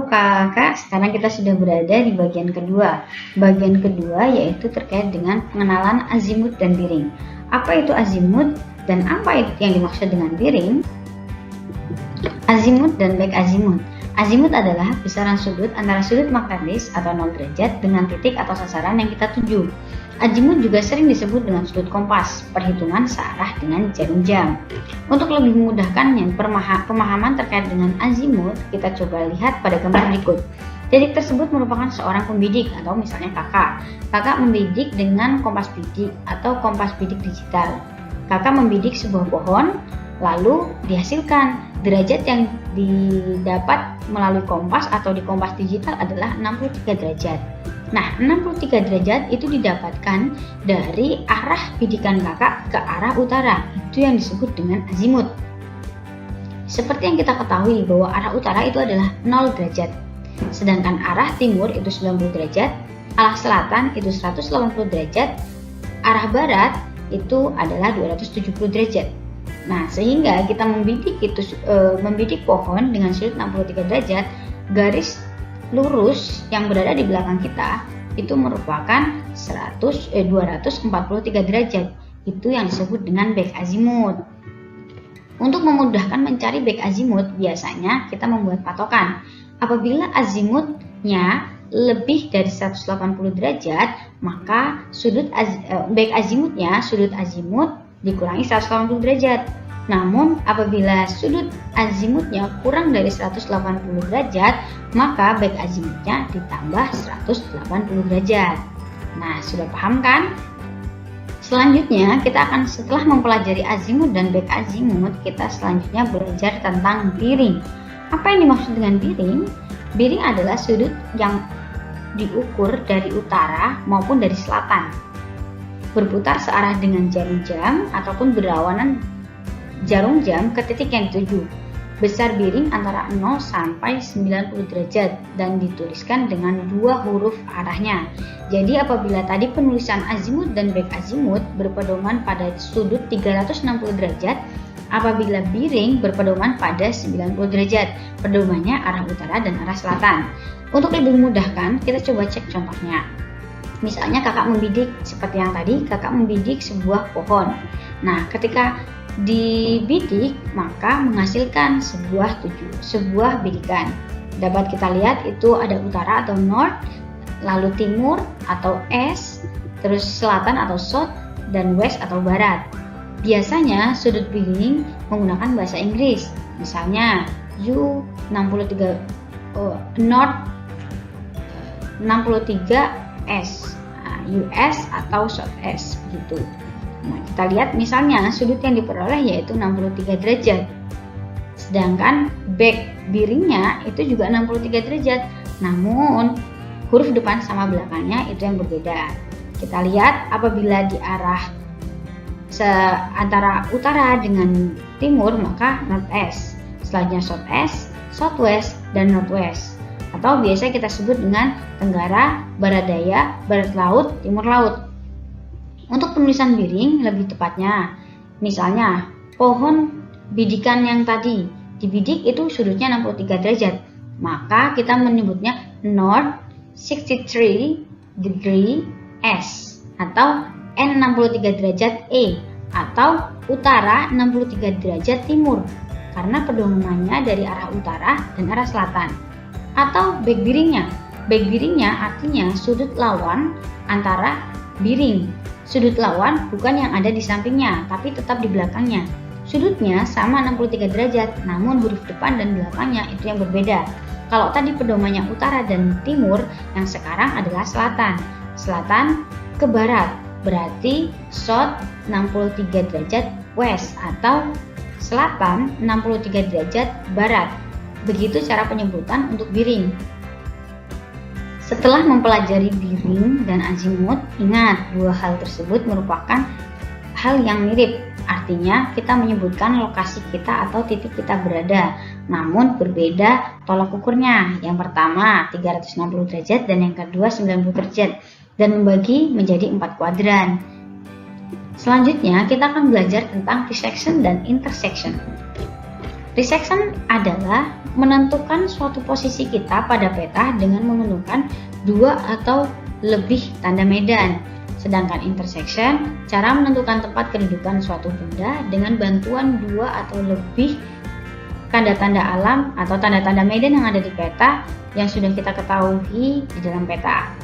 kakak, sekarang kita sudah berada di bagian kedua. Bagian kedua yaitu terkait dengan pengenalan azimut dan biring. Apa itu azimut dan apa itu yang dimaksud dengan biring? Azimut dan back azimut. Azimut adalah besaran sudut antara sudut magnetis atau 0 derajat dengan titik atau sasaran yang kita tuju. Azimut juga sering disebut dengan sudut kompas, perhitungan searah dengan jarum jam. Untuk lebih memudahkannya pemahaman terkait dengan azimut, kita coba lihat pada gambar berikut. Titik tersebut merupakan seorang pembidik atau misalnya kakak. Kakak membidik dengan kompas bidik atau kompas bidik digital. Kakak membidik sebuah pohon, lalu dihasilkan derajat yang didapat melalui kompas atau di kompas digital adalah 63 derajat. Nah, 63 derajat itu didapatkan dari arah bidikan kakak ke arah utara. Itu yang disebut dengan azimut. Seperti yang kita ketahui bahwa arah utara itu adalah 0 derajat. Sedangkan arah timur itu 90 derajat, arah selatan itu 180 derajat, arah barat itu adalah 270 derajat. Nah, sehingga kita membidik pohon dengan sudut 63 derajat, garis lurus yang berada di belakang kita itu merupakan 243 derajat. Itu yang disebut dengan back azimut. Untuk memudahkan mencari back azimut, biasanya kita membuat patokan. Apabila azimutnya lebih dari 180 derajat, maka back azimutnya sudut azimut dikurangi 180 derajat. Namun apabila sudut azimutnya kurang dari 180 derajat, maka back azimutnya ditambah 180 derajat. Nah, sudah paham kan? Selanjutnya kita akan, setelah mempelajari azimut dan back azimut, kita selanjutnya belajar tentang biring. Apa yang dimaksud dengan biring? Biring adalah sudut yang diukur dari utara maupun dari selatan, berputar searah dengan jarum jam ataupun berlawanan jarum jam ke titik yang dituju. Besar biring antara 0 sampai 90 derajat dan dituliskan dengan 2 huruf arahnya. Jadi apabila tadi penulisan azimut dan back azimut berpedoman pada sudut 360 derajat, apabila biring berpedoman pada 90 derajat, pedomannya arah utara dan arah selatan. Untuk lebih memudahkan, kita coba cek contohnya. Misalnya kakak membidik, seperti yang tadi, kakak membidik sebuah pohon. Nah, ketika dibidik maka menghasilkan sebuah bidikan. Dapat kita lihat itu ada utara atau north, lalu timur atau east, terus selatan atau south, dan west atau barat. Biasanya sudut biring menggunakan bahasa Inggris. Misalnya north 63 S, US atau south S begitu. Nah, kita lihat misalnya sudut yang diperoleh yaitu 63 derajat. Sedangkan back biringnya itu juga 63 derajat. Namun huruf depan sama belakangnya itu yang berbeda. Kita lihat apabila di arah antara utara dengan timur maka northeast. Selanjutnya southeast, southwest, dan northwest. Atau biasa kita sebut dengan tenggara, barat daya, barat laut, timur laut. Untuk penulisan biring lebih tepatnya, misalnya pohon bidikan yang tadi dibidik itu sudutnya 63 derajat, maka kita menyebutnya north 63 degree S atau N63 derajat E atau utara 63 derajat timur karena pedomannya dari arah utara dan arah selatan. Atau back biringnya artinya sudut lawan antara biring. Sudut lawan bukan yang ada di sampingnya, tapi tetap di belakangnya. Sudutnya sama 63 derajat, namun huruf depan dan belakangnya itu yang berbeda. Kalau tadi pedomannya utara dan timur, yang sekarang adalah selatan. Selatan ke barat, berarti south 63 derajat west atau selatan 63 derajat barat. Begitu cara penyebutan untuk biring. Setelah mempelajari biring dan azimut, ingat dua hal tersebut merupakan hal yang mirip. Artinya kita menyebutkan lokasi kita atau titik kita berada, namun berbeda tolak ukurnya. Yang pertama 360 derajat dan yang kedua 90 derajat dan membagi menjadi 4 kuadran. Selanjutnya kita akan belajar tentang dissection dan intersection. Resection adalah menentukan suatu posisi kita pada peta dengan menggunakan dua atau lebih tanda medan. Sedangkan intersection, cara menentukan tempat kedudukan suatu benda dengan bantuan dua atau lebih tanda-tanda alam atau tanda-tanda medan yang ada di peta yang sudah kita ketahui di dalam peta.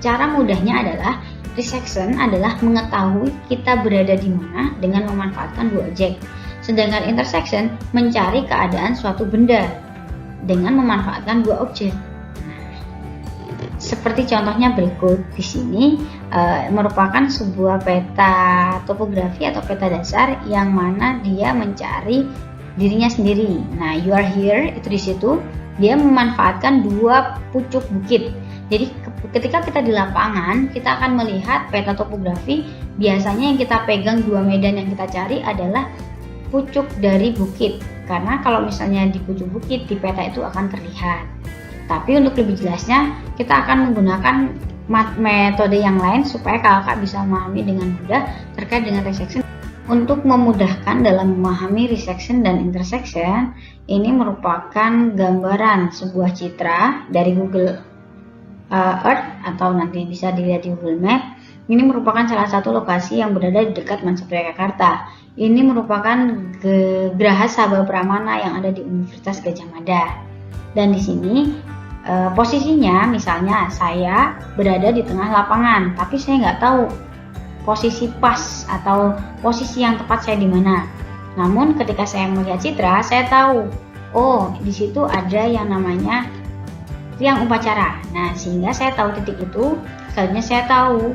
Cara mudahnya adalah resection adalah mengetahui kita berada di mana dengan memanfaatkan dua objek. Sedangkan intersection mencari keadaan suatu benda dengan memanfaatkan dua objek. Seperti contohnya berikut di sini merupakan sebuah peta topografi atau peta dasar yang mana dia mencari dirinya sendiri. Nah, you are here itu di situ dia memanfaatkan dua pucuk bukit. Jadi ketika kita di lapangan kita akan melihat peta topografi, biasanya yang kita pegang dua medan yang kita cari adalah pucuk dari bukit. Karena kalau misalnya di pucuk bukit di peta itu akan terlihat. Tapi untuk lebih jelasnya, kita akan menggunakan metode yang lain supaya kakak bisa memahami dengan mudah terkait dengan resection. Untuk memudahkan dalam memahami resection dan intersection, ini merupakan gambaran sebuah citra dari Google Earth atau nanti bisa dilihat di Google Map. Ini merupakan salah satu lokasi yang berada di dekat Mansapura Jakarta. Ini merupakan Geraha Sabah Pramana yang ada di Universitas Gadjah Mada. Dan di sini posisinya misalnya saya berada di tengah lapangan, tapi saya nggak tahu posisi pas atau posisi yang tepat saya di mana. Namun ketika saya melihat citra, saya tahu, oh di situ ada yang namanya tiang upacara. Nah, sehingga saya tahu titik itu, selanjutnya saya tahu.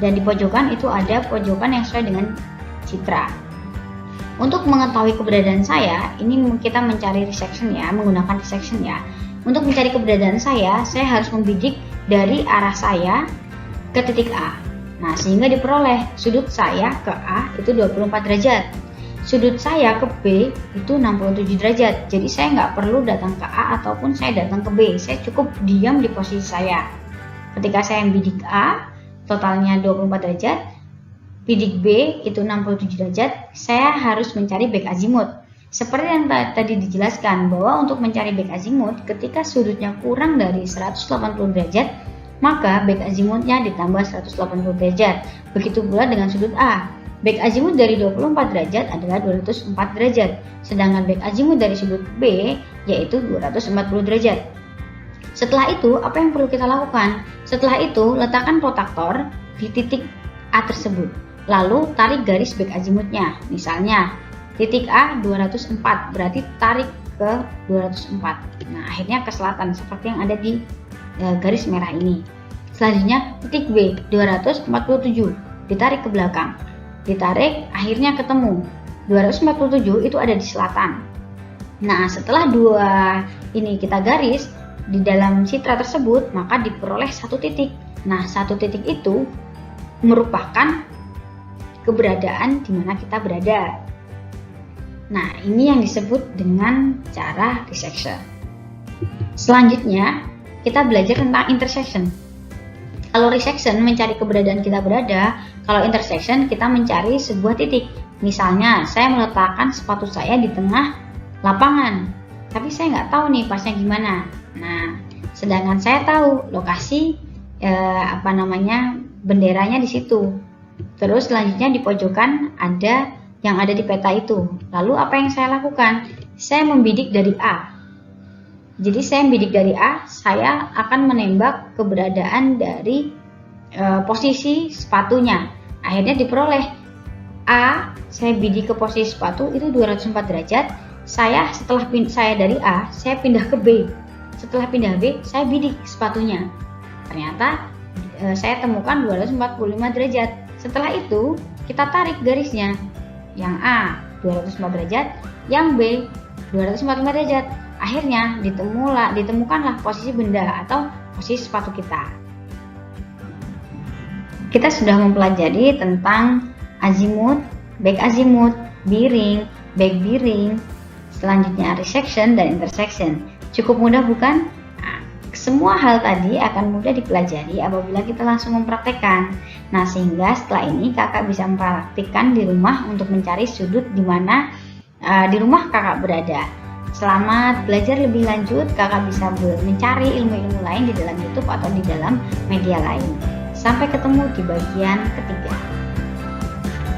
Dan di pojokan itu ada pojokan yang sesuai dengan citra. Untuk mengetahui keberadaan saya, ini kita mencari resection ya, menggunakan resection ya. Untuk mencari keberadaan saya harus membidik dari arah saya ke titik A. Nah, sehingga diperoleh sudut saya ke A itu 24 derajat. Sudut saya ke B itu 67 derajat. Jadi saya nggak perlu datang ke A ataupun saya datang ke B. Saya cukup diam di posisi saya. Ketika saya bidik A, totalnya 24 derajat. Bidik B itu 67 derajat. Saya harus mencari back azimut. Seperti yang tadi dijelaskan bahwa untuk mencari back azimut, ketika sudutnya kurang dari 180 derajat, maka back azimutnya ditambah 180 derajat. Begitu pula dengan sudut A. Back azimut dari 24 derajat adalah 204 derajat, sedangkan back azimut dari sudut B yaitu 240 derajat. Setelah itu, apa yang perlu kita lakukan? Setelah itu, letakkan protaktor di titik A tersebut. Lalu tarik garis back azimutnya. Misalnya, titik A 204, berarti tarik ke 204. Nah, akhirnya ke selatan seperti yang ada di garis merah ini. Selanjutnya titik B 247, ditarik ke belakang. Ditarik, akhirnya ketemu 247 itu ada di selatan. Nah, setelah dua ini kita garis di dalam citra tersebut, maka diperoleh satu titik. Nah, satu titik itu merupakan keberadaan di mana kita berada. Nah, ini yang disebut dengan cara resection. Selanjutnya, kita belajar tentang intersection. Kalau resection mencari keberadaan kita berada, kalau intersection kita mencari sebuah titik. Misalnya, saya meletakkan sepatu saya di tengah lapangan, tapi saya nggak tahu nih pasnya gimana. Nah, sedangkan saya tahu lokasi benderanya di situ. Terus selanjutnya di pojokan ada yang ada di peta itu. Lalu apa yang saya lakukan? Saya membidik dari A. Jadi saya membidik dari A, saya akan menembak keberadaan dari posisi sepatunya. Akhirnya diperoleh A, saya bidik ke posisi sepatu itu 204 derajat. Setelah saya dari A, saya pindah ke B. Setelah pindah B, saya bidik sepatunya. Ternyata saya temukan 245 derajat. Setelah itu, kita tarik garisnya. Yang A 204 derajat, yang B 245 derajat. Akhirnya ditemukanlah posisi benda atau posisi sepatu kita. Kita sudah mempelajari tentang azimut, back azimut, bearing, back bearing, selanjutnya resection dan intersection. Cukup mudah bukan? Nah, semua hal tadi akan mudah dipelajari apabila kita langsung mempraktekkan. Nah, sehingga setelah ini kakak bisa mempraktikkan di rumah untuk mencari sudut di mana di rumah kakak berada. Selamat belajar lebih lanjut, kakak bisa mencari ilmu-ilmu lain di dalam YouTube atau di dalam media lain. Sampai ketemu di bagian ketiga.